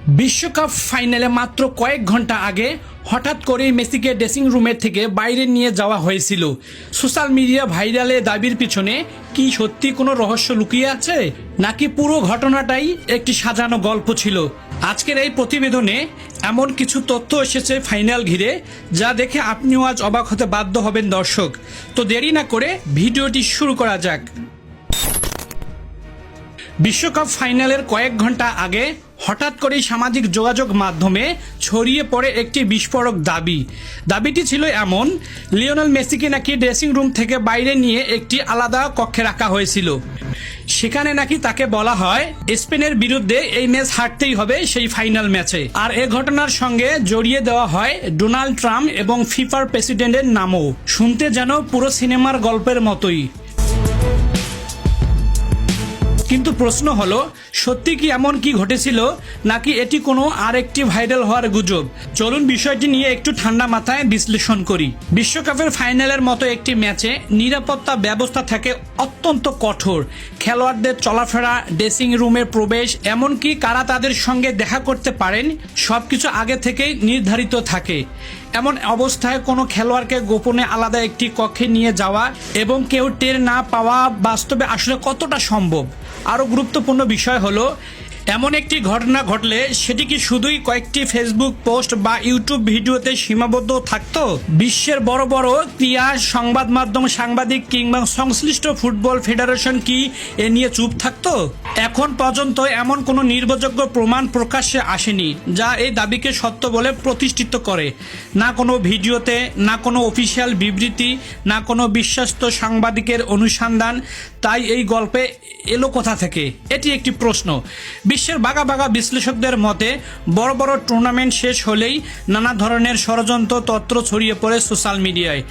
বিশ্বকাপ ফাইনালে মাত্র কয়েক ঘন্টা আগে হঠাৎ করেই মেসিকে ড্রেসিং রুমের থেকে বাইরে নিয়ে যাওয়া হয়েছিল। সোশ্যাল মিডিয়া ভাইরালে দাবির পিছনে কি সত্যি কোনো রহস্য লুকিয়ে আছে, নাকি পুরো ঘটনাটাই একটি সাজানো গল্প ছিল? আজকের এই প্রতিবেদনে এমন কিছু তথ্য এসেছে ফাইনাল ঘিরে, যা দেখে আপনিও আজ অবাক হতে বাধ্য হবেন দর্শক। তো দেরি না করে ভিডিওটি শুরু করা যাক। বিশ্বকাপ ফাইনালের কয়েক ঘন্টা আগে হঠাৎ করেই সামাজিক যোগাযোগ মাধ্যমে ছড়িয়ে পড়ে একটি বিস্ফোরক দাবিটি ছিল এমন: লিওনেল মেসিকে নাকি ড্রেসিং রুম থেকে বাইরে নিয়ে একটি আলাদা কক্ষে রাখা হয়েছিল। সেখানে নাকি তাকে বলা হয় স্পেনের বিরুদ্ধে এই ম্যাচ হারতেই হবে সেই ফাইনাল ম্যাচে। আর এ ঘটনার সঙ্গে জড়িয়ে দেওয়া হয় ডোনাল্ড ট্রাম্প এবং ফিফার প্রেসিডেন্টের নামও। শুনতে যেন পুরো সিনেমার গল্পের মতোই। কিন্তু প্রশ্ন হলো, সত্যি কি এমন কি ঘটেছিল, নাকি এটি কোনো আরেকটি ভাইরাল হওয়ার গুজব? চলুন বিষয়টি নিয়ে একটু ঠান্ডা মাথায় বিশ্লেষণ করি। বিশ্বকাপের ফাইনালের মতো একটি ম্যাচে নিরাপত্তা ব্যবস্থা থাকে অত্যন্ত কঠোর। খেলোয়াড়দের চলাফেরা, ড্রেসিং রুমের প্রবেশ, এমনকি কারা তাদের সঙ্গে দেখা করতে পারেন, সবকিছু আগে থেকেই নির্ধারিত থাকে। এমন অবস্থায় কোনো খেলোয়াড়কে গোপনে আলাদা একটি কক্ষে নিয়ে যাওয়া এবং কেউ টের না পাওয়া বাস্তবে আসলে কতটা সম্ভব? আরও গুরুত্বপূর্ণ বিষয় হলো, এমন একটি ঘটনা ঘটলে সেটি কি শুধুই কয়েকটি ফেসবুক পোস্ট বা ইউটিউব ভিডিওতে সীমাবদ্ধ থাকতো? বিশ্বের বড় বড় ক্রীড়া সংবাদ মাধ্যম, সাংবাদিক কিংবা সংশ্লিষ্ট ফুটবল ফেডারেশন কি এ নিয়ে চুপ থাকতো? এখন পর্যন্ত এমন কোনো নির্ভরযোগ্য প্রমাণ প্রকাশ্যে আসেনি যা এই দাবিকে সত্য বলে প্রতিষ্ঠিত করে। না কোনো ভিডিওতে, না কোনো অফিসিয়াল বিবৃতি, না কোনো বিশ্বস্ত সাংবাদিকের অনুসন্ধান। তাই এই গল্পে এলো কোথা থেকে? এটি একটি প্রশ্ন। বিশ্বের বাঘা বাঘা বিশ্লেষকদের মতে বড় বড় টুর্নামেন্ট শেষ হলেই নানা ধরনের ষড়যন্ত্র তত্ত্ব ছড়িয়ে পড়ে সোশ্যাল মিডিয়ায়।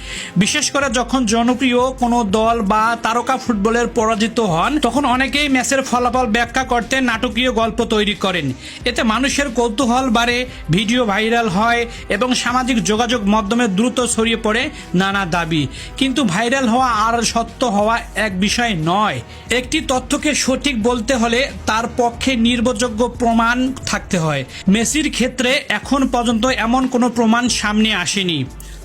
বিশেষ করে যখন জনপ্রিয় কোনো দল বা তারকা ফুটবলের পরাজিত হন, তখন অনেকেই ম্যাচের ফলাফল ব্যাখ্যা করতে নাটকীয় গল্প তৈরি করেন। এতে মানুষের কৌতূহল বাড়ে, ভিডিও ভাইরাল হয় এবং সামাজিক যোগাযোগ মাধ্যমে দ্রুত ছড়িয়ে পড়ে নানা দাবি। কিন্তু ভাইরাল হওয়া আর সত্য হওয়া এক বিষয় নয়। একটি তথ্যকে সঠিক বলতে হলে তার পক্ষে নির্ভরযোগ্য প্রমাণ থাকতে হয়। মেসির ক্ষেত্রে এখন পর্যন্ত এমন কোনো প্রমাণ সামনে আসেনি।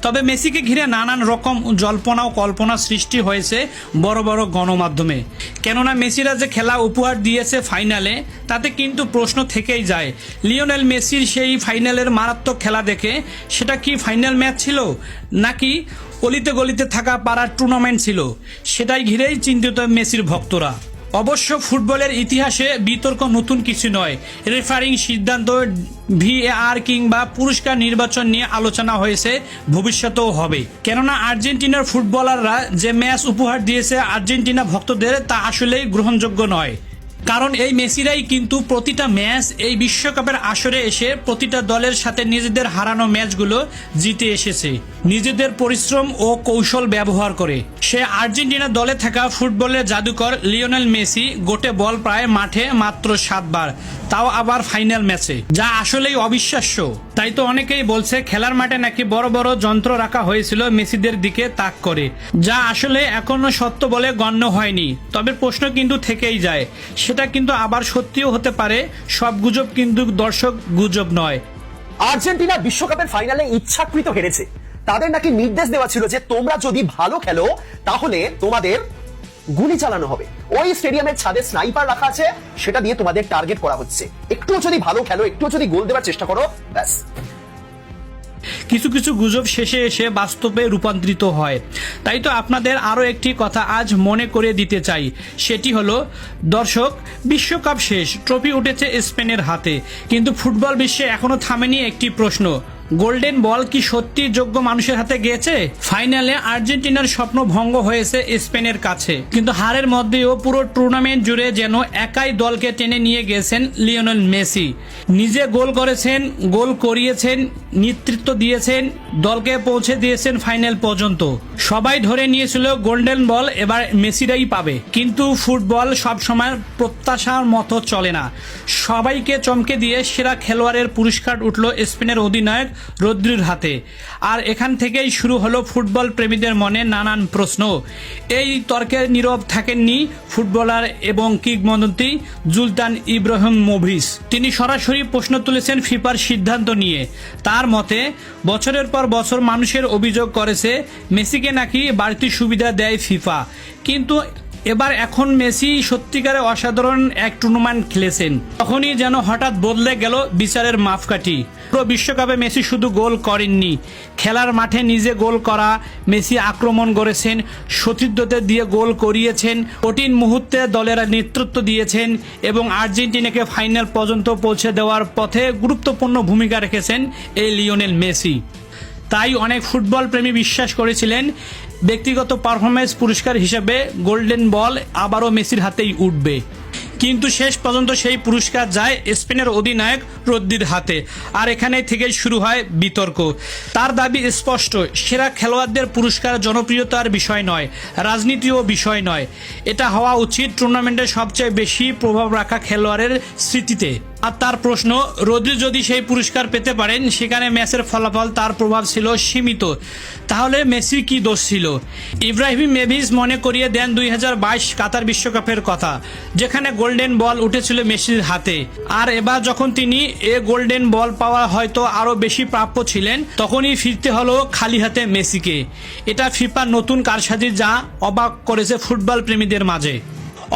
তবে মেসিকে ঘিরে নানান রকম জল্পনা ও কল্পনা সৃষ্টি হয়েছে বড় বড় গণমাধ্যমে। কেননা মেসিরা যে খেলা উপহার দিয়েছে ফাইনালে, তাতে কিন্তু প্রশ্ন থেকেই যায়, লিওনেল মেসির সেই ফাইনালের মারাত্মক খেলা দেখে সেটা কি ফাইনাল ম্যাচ ছিল, নাকি অলিতে গলিতে থাকা পাড়ার টুর্নামেন্ট ছিল? সেটাই ঘিরেই চিন্তিত মেসির ভক্তরা। অবশ্য ফুটবলের ইতিহাসে বিতর্ক নতুন কিছু নয়। রেফারিং সিদ্ধান্ত, ভিএআর কিংবা পুরস্কার নির্বাচন নিয়ে আলোচনা হয়েছে, ভবিষ্যতেও হবে। কেননা আর্জেন্টিনার ফুটবলাররা যে ম্যাচ উপহার দিয়েছে আর্জেন্টিনা ভক্তদের, তা আসলেই গ্রহণযোগ্য নয়। কারণ এই মেসিরাই কিন্তু প্রতিটা ম্যাচ এই বিশ্বকাপের আসরে এসে প্রতিটা দলের সাথে নিজেদের হারানো ম্যাচগুলো জিতে এসেছে, নিজেদের পরিশ্রম ও কৌশল ব্যবহার করে। সে আর্জেন্টিনা দলে থাকা ফুটবলের জাদুকর লিওনেল মেসি গোটে বল প্রায় মাঠে মাত্র 7 বার, তাও আবার ফাইনাল ম্যাচে, যা আসলেই অবিশ্বাস্য। তাই তো অনেকেই বলছে খেলার মাঠে নাকি বড় বড় যন্ত্র রাখা হয়েছিল মেসিদের দিকে তাক করে, যা আসলে এখনো সত্য বলে গণ্য হয়নি। তবে প্রশ্ন কিন্তু থেকেই যায়, সেটা কিন্তু আবার সত্যিও হতে পারে। সব গুজব কিন্তু দর্শক গুজব নয়। আর্জেন্টিনা বিশ্বকাপের ফাইনালে ইচ্ছাকৃত হেরেছে। তাদের নাকি নির্দেশ দেওয়া ছিল যে তোমরা যদি ভালো খেলো তাহলে তোমাদের গুলি চালানো হবে। ওই স্টেডিয়ামের ছাদে স্নাইপার রাখা আছে, সেটা দিয়ে তোমাদের টার্গেট করা হচ্ছে। একটু যদি ভালো খেলো, একটু যদি গোল দেওয়ার চেষ্টা করো, ব্যাস। কিছু কিছু গুজব শেষে এসে বাস্তবে রূপান্তরিত হয়। তাই তো আপনাদের আরও একটি কথা আজ মনে করে দিতে চাই। সেটি হলো, দর্শক, বিশ্বকাপ শেষ, ট্রফি উঠেছে স্পেনের হাতে, কিন্তু ফুটবল বিশ্বে এখনো থামেনি একটি প্রশ্ন: গোল্ডেন বল কি সত্যি যোগ্য মানুষের হাতে গিয়েছে? ফাইনালে আর্জেন্টিনার স্বপ্ন ভঙ্গ হয়েছে স্পেনের কাছে, কিন্তু হারের মধ্যেও পুরো টুর্নামেন্ট জুড়ে যেন একাই দলকে টেনে নিয়ে গেছেন লিওনেল মেসি। নিজে গোল করেছেন, গোল করিয়েছেন, নেতৃত্ব দিয়েছেন, দলকে পৌঁছে দিয়েছেন ফাইনাল পর্যন্ত। সবাই ধরে নিয়েছিল গোল্ডেন বল এবার মেসিরাই পাবে। কিন্তু ফুটবল সবসময় প্রত্যাশার মতো চলে না। সবাইকে চমকে দিয়ে সেরা খেলোয়াড়ের পুরস্কার উঠল স্পেনের অধিনায়ক রদ্রির হাতে। আর এখান থেকেই শুরু হলো ফুটবল প্রেমীদের মনে নানান প্রশ্ন। এই তর্কে নীরব থাকেননি ফুটবলার এবং কিংবদন্তি জুলতান ইব্রাহিমোভিচ। তিনি সরাসরি প্রশ্ন তুলেছেন ফিফার সিদ্ধান্ত নিয়ে। তার মতে বছরের পর বছর মানুষের অভিযোগ করেছে মেসিকে নাকি বাড়তি সুবিধা দেয় ফিফা, কিন্তু এখন মেসি সত্যিকারে অসাধারণ এক টুর্নামেন্ট খেলেছেন। তখনই যেন হঠাৎ বদলে গেল বিচারের মাপকাঠি। পুরো বিশ্বকাপে মেসি শুধু গোল করেননি, খেলার মাঠে নিজে গোল করা, মেসি আক্রমণ করেছেন, সতীর্থদের দিয়ে গোল করিয়েছেন, কঠিন মুহূর্তে দলের নেতৃত্ব দিয়েছেন এবং আর্জেন্টিনাকে ফাইনাল পর্যন্ত পৌঁছে দেওয়ার পথে গুরুত্বপূর্ণ ভূমিকা রেখেছেন এই লিওনেল মেসি। তাই অনেক ফুটবল প্রেমী বিশ্বাস করেছিলেন ব্যক্তিগত পারফরমেন্স পুরস্কার হিসেবে গোল্ডেন বল আবারও মেসির হাতেই উঠবে। কিন্তু শেষ পর্যন্ত সেই পুরস্কার যায় স্পেনের অধিনায়ক রদ্রির হাতে। আর এখানে থেকে শুরু হয় বিতর্ক। তার দাবি স্পষ্ট, সেরা খেলোয়াড়দের পুরস্কার জনপ্রিয়তার বিষয় নয়, রাজনীতিও বিষয় নয়। এটা হওয়া উচিত টুর্নামেন্টের সবচেয়ে বেশি প্রভাব রাখা খেলোয়াড়ের স্মৃতিতে। আর তার প্রশ্ন, রদ্রি যদি সেই পুরস্কার পেতে পারেন, সেখানে ম্যাচের ফলাফল তার প্রভাব ছিল সীমিত, তাহলে মেসি কি দোষ ছিল? ইব্রাহিমোভিচ মনে করিয়ে দেন 2022 কাতার বিশ্বকাপের কথা, যেখানে গোল্ডেন বল উঠেছিল মেসির হাতে। আর এবার যখন তিনি গোল্ডেন বল পাওয়া হয়তো আরো বেশি প্রাপ্য ছিলেন, তখনই ফিরতে হলো খালি হাতে মেসিকে। এটা ফিফার নতুন কারসাজি, যা অবাক করেছে ফুটবল প্রেমীদের মাঝে।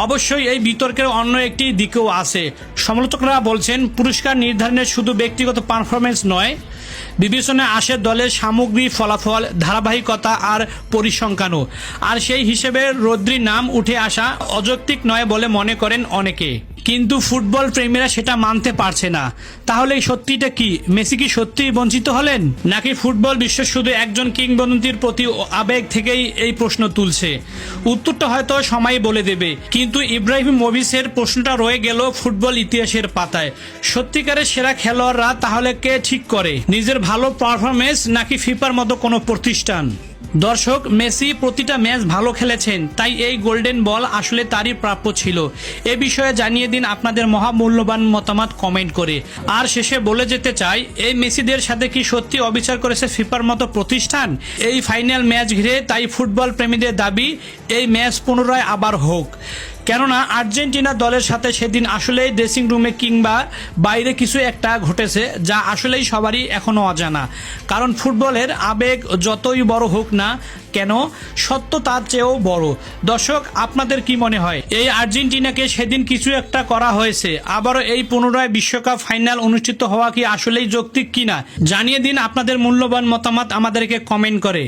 অবশ্যই এই বিতর্কের অন্য একটি দিকও আছে। সমালোচকরা বলছেন পুরস্কার নির্ধারণের শুধু ব্যক্তিগত পারফরমেন্স নয়, বিবেচনায় আসে দলের সামগ্রিক ফলাফল, ধারাবাহিকতা আর পরিসংখ্যানও। আর সেই হিসেবে রদ্রির নাম উঠে আসা অযৌক্তিক নয় বলে মনে করেন অনেকে। কিন্তু ফুটবল প্রেমীরা সেটা মানতে পারছে না। তাহলে এই সত্যিটা কি? মেসি কি সত্যিই বঞ্চিত হলেন, নাকি ফুটবল বিশ্ব শুধু একজন কিংবদন্তির প্রতি আবেগ থেকেই এই প্রশ্ন তুলছে? উত্তরটা হয়তো সময় বলে দেবে, কিন্তু ইব্রাহিমোভিচের প্রশ্নটা রয়ে গেল ফুটবল ইতিহাসের পাতায়। সত্যিকারের সেরা খেলোয়াড়রা তাহলে কে ঠিক করে? নিজের ভালো পারফরমেন্স নাকি ফিফার মতো কোনো প্রতিষ্ঠান? দর্শক, মেসি প্রতিটা ম্যাচ ভালো খেলেছেন, তাই এই গোল্ডেন বল আসলে তারই প্রাপ্য ছিল। এ বিষয়ে জানিয়ে দিন আপনাদের মহামূল্যবান মতামত কমেন্ট করে। আর শেষে বলে যেতে চাই, এই মেসিদের সাথে কি সত্যি অবিচার করেছে ফিফার মতো প্রতিষ্ঠান এই ফাইনাল ম্যাচ ঘিরে? তাই ফুটবল প্রেমীদের দাবি এই ম্যাচ পুনরায় আবার হোক। কেননা আর্জেন্টিনা দলের সাথে সেদিন আসলেই ড্রেসিং রুমে কিংবা বাইরে কিছু একটা ঘটেছে, যা আসলেই সবারই এখনো অজানা। কারণ ফুটবলের আবেগ যতই বড় হোক না কেন, সত্য তার চেয়েও বড়। দর্শক, আপনাদের কি মনে হয় এই আর্জেন্টিনাকে সেদিন কিছু একটা করা হয়েছে, আবারও এই পুনরায় বিশ্বকাপ ফাইনাল অনুষ্ঠিত হওয়া কি আসলেই যৌক্তিক কিনা? জানিয়ে দিন আপনাদের মূল্যবান মতামত আমাদেরকে কমেন্ট করে।